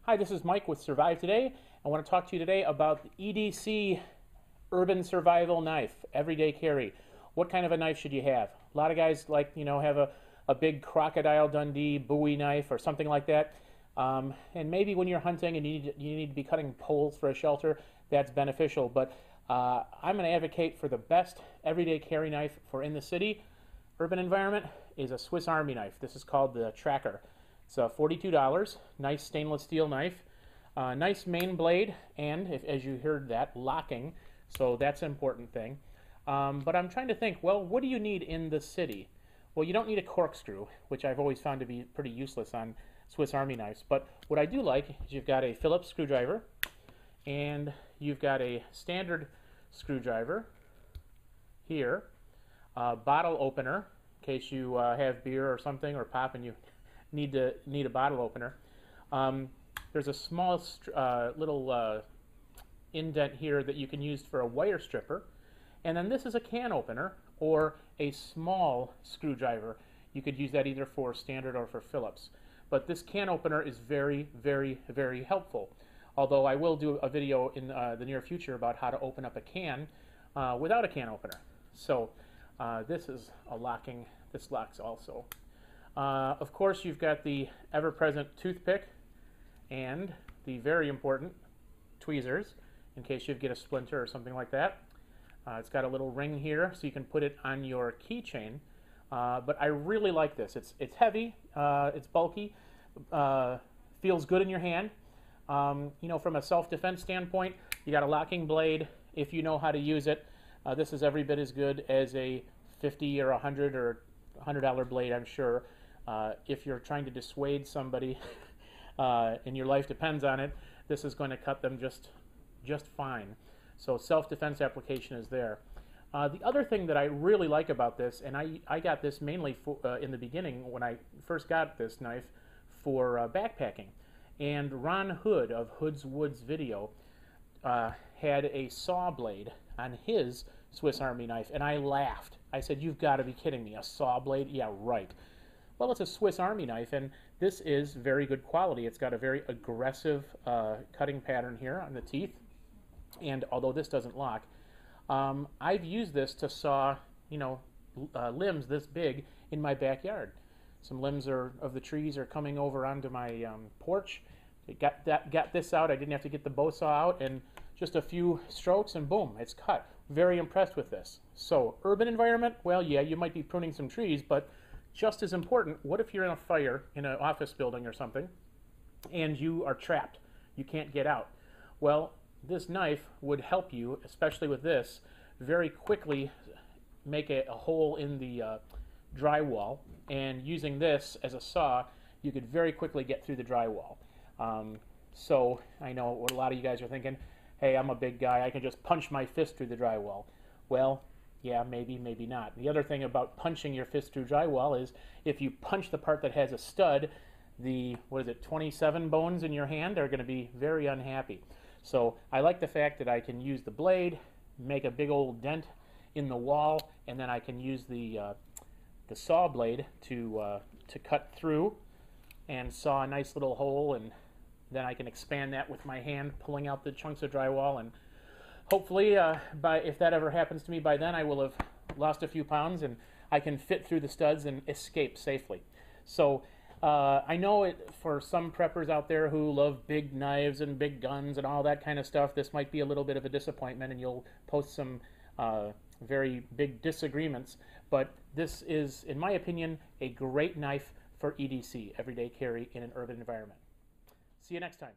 Hi, this is Mike with Survive Today. I want to talk to you today about the EDC Urban Survival Knife, Everyday Carry. What kind of a knife should you have? A lot of guys like, have a big Crocodile Dundee Bowie knife or something like that. And maybe when you're hunting and you need to be cutting poles for a shelter, that's beneficial. But I'm going to advocate for the best everyday carry knife for in the city, urban environment, is a Swiss Army knife. This is called the Tracker. It's $42, nice stainless steel knife, nice main blade, and as you heard that, locking, so that's an important thing. But I'm trying to think, well, what do you need in the city? Well, you don't need a corkscrew, which I've always found to be pretty useless on Swiss Army knives. But what I do like is you've got a Phillips screwdriver, and you've got a standard screwdriver here, a bottle opener, in case you have beer or something, or pop and you need a bottle opener. There's a small little indent here that you can use for a wire stripper, and then this is a can opener or a small screwdriver. You could use that either for standard or for Phillips, but this can opener is very, very, very helpful. Although I will do a video in the near future about how to open up a can without a can opener. So this is a locking. This locks also. Of course, you've got the ever-present toothpick and the very important tweezers in case you get a splinter or something like that. It's got a little ring here so you can put it on your keychain. But I really like this. It's heavy, it's bulky, feels good in your hand. From a self-defense standpoint, you got a locking blade. If you know how to use it, this is every bit as good as a $50 or $100 or $100 blade, I'm sure. If you're trying to dissuade somebody and your life depends on it, this is going to cut them just fine. So self-defense application is there. The other thing that I really like about this, and I got this mainly in the beginning when I first got this knife for backpacking, and Ron Hood of Hood's Woods video had a saw blade on his Swiss Army knife, and I laughed. I said, "You've got to be kidding me, a saw blade? Yeah, right." Well, it's a Swiss Army knife, and this is very good quality. It's got a very aggressive cutting pattern here on the teeth, and although this doesn't lock, I've used this to saw, limbs this big in my backyard. Some limbs of the trees are coming over onto my porch. Got this out. I didn't have to get the bow saw out, and just a few strokes, and boom, it's cut. Very impressed with this. So, urban environment, well, yeah, you might be pruning some trees, but just as important, what if you're in a fire in an office building or something and you are trapped? You can't get out. Well, this knife would help you, especially with this, very quickly make a hole in the drywall, and using this as a saw, you could very quickly get through the drywall. So I know what a lot of you guys are thinking, hey, I'm a big guy, I can just punch my fist through the drywall. Well, yeah, maybe, maybe not. The other thing about punching your fist through drywall is if you punch the part that has a stud, the, 27 bones in your hand are going to be very unhappy. So I like the fact that I can use the blade, make a big old dent in the wall, and then I can use the saw blade to cut through and saw a nice little hole, and then I can expand that with my hand, pulling out the chunks of drywall, and hopefully, if that ever happens to me by then, I will have lost a few pounds and I can fit through the studs and escape safely. So I know for some preppers out there who love big knives and big guns and all that kind of stuff, this might be a little bit of a disappointment, and you'll post some very big disagreements. But this is, in my opinion, a great knife for EDC, everyday carry in an urban environment. See you next time.